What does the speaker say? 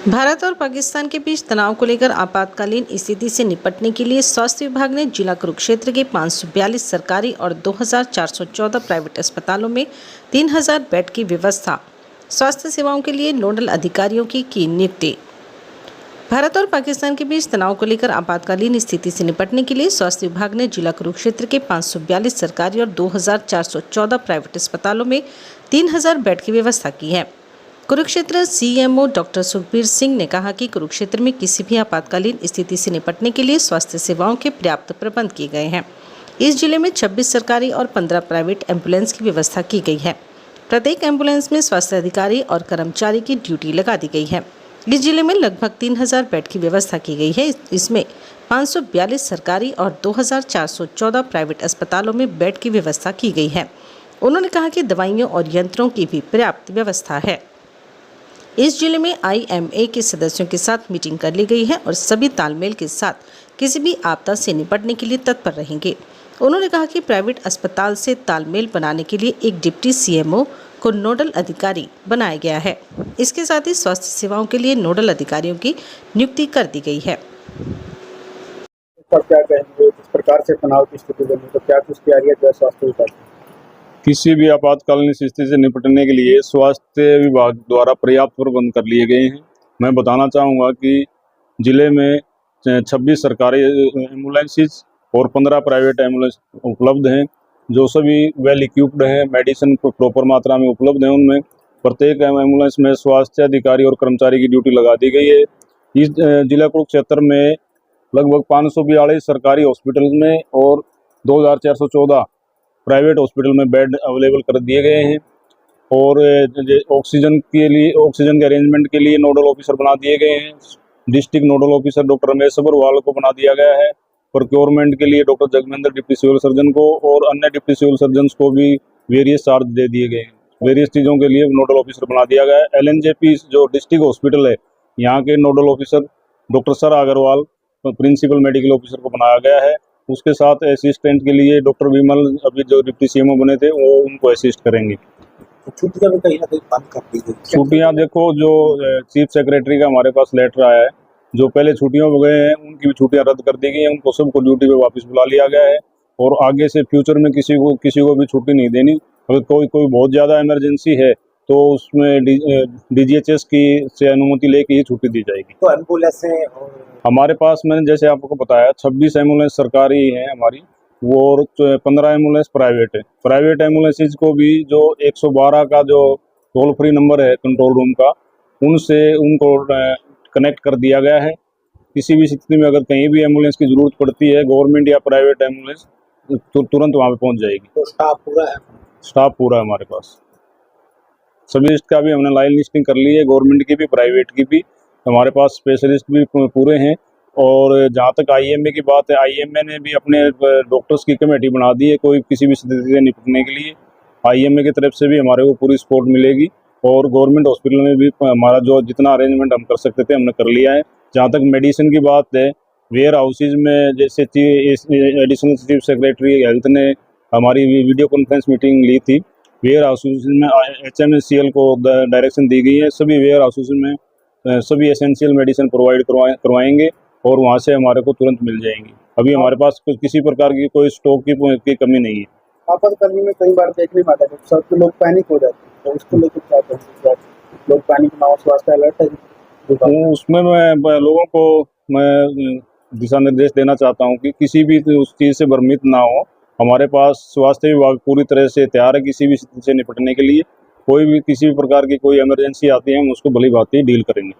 भारत और पाकिस्तान के बीच तनाव को लेकर आपातकालीन स्थिति से निपटने के लिए स्वास्थ्य विभाग ने जिला कुरुक्षेत्र के 542 सरकारी और 2414 प्राइवेट अस्पतालों में 3000 बेड की व्यवस्था, स्वास्थ्य सेवाओं के लिए नोडल अधिकारियों की नियुक्ति। भारत और पाकिस्तान के बीच तनाव को लेकर आपातकालीन स्थिति से निपटने के लिए स्वास्थ्य विभाग ने जिला कुरुक्षेत्र के 542 सरकारी और 2414 प्राइवेट अस्पतालों में 3000 बेड की व्यवस्था की है। कुरुक्षेत्र सीएमओ डॉक्टर सुखबीर सिंह ने कहा कि कुरुक्षेत्र में किसी भी आपातकालीन स्थिति से निपटने के लिए स्वास्थ्य सेवाओं के पर्याप्त प्रबंध किए गए हैं। इस जिले में 26 सरकारी और 15 प्राइवेट एम्बुलेंस की व्यवस्था की गई है। प्रत्येक एम्बुलेंस में स्वास्थ्य अधिकारी और कर्मचारी की ड्यूटी लगा दी गई है। इस जिले में लगभग 3000 बेड की व्यवस्था की गई है। इसमें 542 सरकारी और 2414 प्राइवेट अस्पतालों में बेड की व्यवस्था की गई है। उन्होंने कहा कि दवाइयों और यंत्रों की भी पर्याप्त व्यवस्था है। इस जिले में IMA के सदस्यों के साथ मीटिंग कर ली गई है और सभी तालमेल के साथ किसी भी आपदा से निपटने के लिए तत्पर रहेंगे। उन्होंने कहा कि प्राइवेट अस्पताल से तालमेल बनाने के लिए एक डिप्टी CMO को नोडल अधिकारी बनाया गया है। इसके साथ ही स्वास्थ्य सेवाओं के लिए नोडल अधिकारियों की नियुक्ति कर दी गई है। पर क्या कहेंगे, किस प्रकार से तनाव की स्थिति बनी, तो क्या कुछ तैयारियां जो है स्वास्थ्य विभाग की? किसी भी आपातकालीन स्थिति से निपटने के लिए स्वास्थ्य विभाग द्वारा पर्याप्त प्रबंध कर लिए गए हैं। मैं बताना चाहूँगा कि जिले में 26 सरकारी एम्बुलेंसेस और 15 प्राइवेट एम्बुलेंस उपलब्ध हैं, जो सभी वेल इक्विप्ड हैं, मेडिसिन प्रॉपर मात्रा में उपलब्ध हैं। उनमें प्रत्येक एम्बुलेंस में स्वास्थ्य अधिकारी और कर्मचारी की ड्यूटी लगा दी गई है। इस जिला कुरुक्षेत्र में लगभग 542 सरकारी हॉस्पिटल में और 2414 प्राइवेट हॉस्पिटल में बेड अवेलेबल कर दिए गए हैं और ऑक्सीजन के अरेंजमेंट के लिए नोडल ऑफिसर बना दिए गए हैं। District nodal officer doctor Ramesh Agrawal को बना दिया गया है। प्रोक्योरमेंट के लिए doctor Jagmendra deputy civil surgeon को और अन्य डिप्टी सिविल सर्जन को भी वेरियस चार्ज दे दिए गए हैं। वेरियस चीज़ों के लिए नोडल ऑफिसर बना दिया गया है। LNJP जो डिस्ट्रिक्ट हॉस्पिटल है, यहाँ के nodal officer doctor sir Agrawal principal medical officer को बनाया गया है। उसके साथ असिस्टेंट के लिए डॉक्टर विमल अभी जो डिप्टी CMO बने थे वो उनको असिस्ट करेंगे। छुट्टियां भी कहीं ना कहीं बंद कर दी गई। छुट्टियां देखो, जो चीफ सेक्रेटरी का हमारे पास लेटर आया है, जो पहले छुट्टियों में गए हैं उनकी भी छुट्टियां रद्द कर दी गई हैं। उनको सबको ड्यूटी पे वापस बुला लिया गया है और आगे से फ्यूचर में किसी को भी छुट्टी नहीं देनी। अगर कोई बहुत ज़्यादा इमरजेंसी है तो उसमें DGHS की से अनुमति लेके ही छुट्टी दी जाएगी। तो एम्बुलेंसें हमारे पास, मैंने जैसे आपको बताया, 26 एम्बुलेंस सरकारी हैं हमारी, वो और 15 एम्बुलेंस प्राइवेट है। प्राइवेट एम्बुलेंसेज को भी जो 112 का जो टोल फ्री नंबर है कंट्रोल रूम का, उनसे उनको कनेक्ट कर दिया गया है। किसी भी स्थिति में अगर कहीं भी एम्बुलेंस की ज़रूरत पड़ती है, गवर्नमेंट या प्राइवेट एम्बुलेंस तुरंत वहाँ पे पहुँच जाएगी। तो स्टाफ पूरा है? स्टाफ पूरा है हमारे पास। सभी लिस्ट का भी हमने लाइन लिस्टिंग कर ली है, गवर्नमेंट की भी प्राइवेट की भी। हमारे पास स्पेशलिस्ट भी पूरे हैं। और जहाँ तक IMA की बात है, IMA ने भी अपने डॉक्टर्स की कमेटी बना दी है कोई किसी भी स्थिति से निपटने के लिए। IMA की तरफ से भी हमारे को पूरी सपोर्ट मिलेगी और गवर्नमेंट हॉस्पिटल में भी हमारा जो जितना अरेंजमेंट हम कर सकते थे हमने कर लिया है। जहाँ तक मेडिसिन की बात है, वेयर हाउसेज में जैसे एडिशनल चीफ सेक्रेटरी हेल्थ ने हमारी वीडियो कॉन्फ्रेंस मीटिंग ली थी। वेयर हाउसेज में HMCL को डायरेक्शन दी गई है, सभी वेयर हाउसेज में सभी एसेंशियल मेडिसिन प्रोवाइड करवाएंगे और वहाँ से हमारे को तुरंत मिल जाएंगी। अभी हमारे पास किसी प्रकार की कोई स्टॉक की कमी नहीं है। आपातकालीन में कई बार देखने में आता है सब लोग पैनिक हो जाते हैं, तो उसको लेकर क्या कहेंगे? लोग पैनिक ना हो, स्वास्थ्य अलर्ट है। तो उसमें मैं लोगों को मैं दिशा निर्देश देना चाहता हूँ कि किसी भी उस चीज़ से भ्रमित ना हो। हमारे पास स्वास्थ्य विभाग पूरी तरह से तैयार है किसी भी स्थिति से निपटने के लिए। कोई भी किसी भी प्रकार की कोई इमरजेंसी आती है हम उसको भली भांति डील करेंगे।